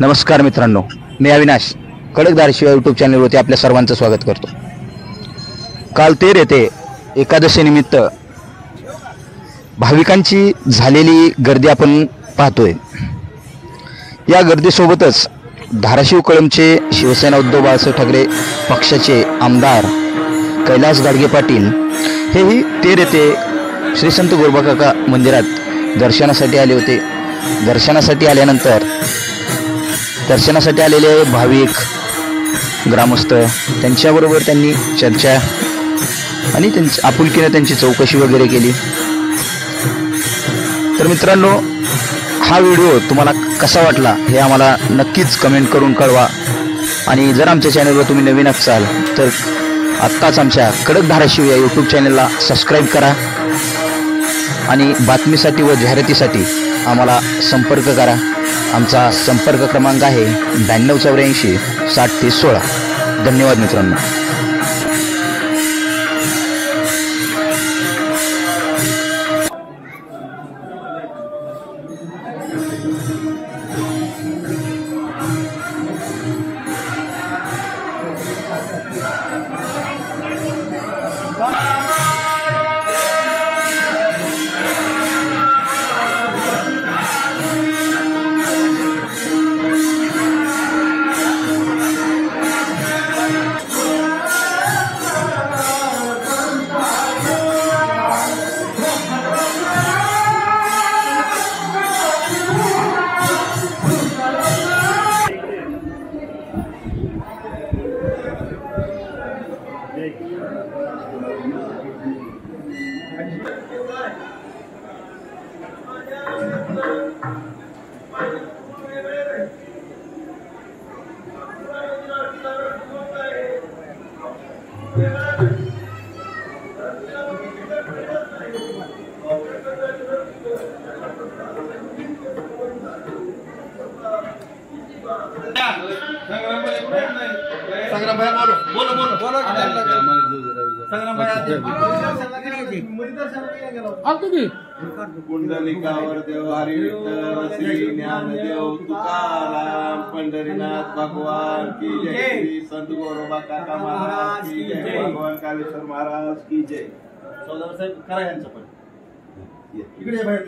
नमस्कार मित्रांनो, मी अविनाश कडकधारशिव यूट्यूब चॅनलवरती आपल्या सर्वांचं स्वागत करतो। काल तेर येथे एकादशीनिमित्त भाविकांची झालेली गर्दी आपण पाहतोय। या गर्दीसोबतच धाराशिव कळंबचे शिवसेना उद्धव बाळासाहेब ठाकरे पक्षाचे आमदार कैलास गाडगे पाटील हेही तेर येथे श्री संत गोरोबाकाका मंदिरात दर्शनासाठी आले होते। दर्शनासाठी आलेले भाविक ग्रामस्थ त्यांच्याबरोबर त्यांनी चर्चा आणि आपुलकीने त्यांची चौकशी वगैरे केली। तर मित्रांनो, हा व्हिडिओ तुम्हाला कसा वाटला हे आम्हाला नक्कीच कमेंट करून कळवा। आणि जर आमच्या चॅनलवर तुम्ही नवीन असाल तर आत्ताच आमच्या कडक धाराशिव या यूट्यूब चॅनलला सबस्क्राईब करा आणि बातमीसाठी व जाहिरातीसाठी आम्हाला संपर्क करा। आमचा संपर्क क्रमांक आहे 9284 60 30 16। धन्यवाद मित्रांनो। संग्राम भाई बोलो संग्राम भाई कुंडलिकावर देव हरी विठ्ठल श्री ज्ञानदेव तुकाराम पंढरीनाथ भगवान की जय, श्री संत गोरोबाकाका महाराज की जय, भगवान कालेश्वर महाराज की जय। सौदागर साहेब करा यांचं पण इकडे भाई।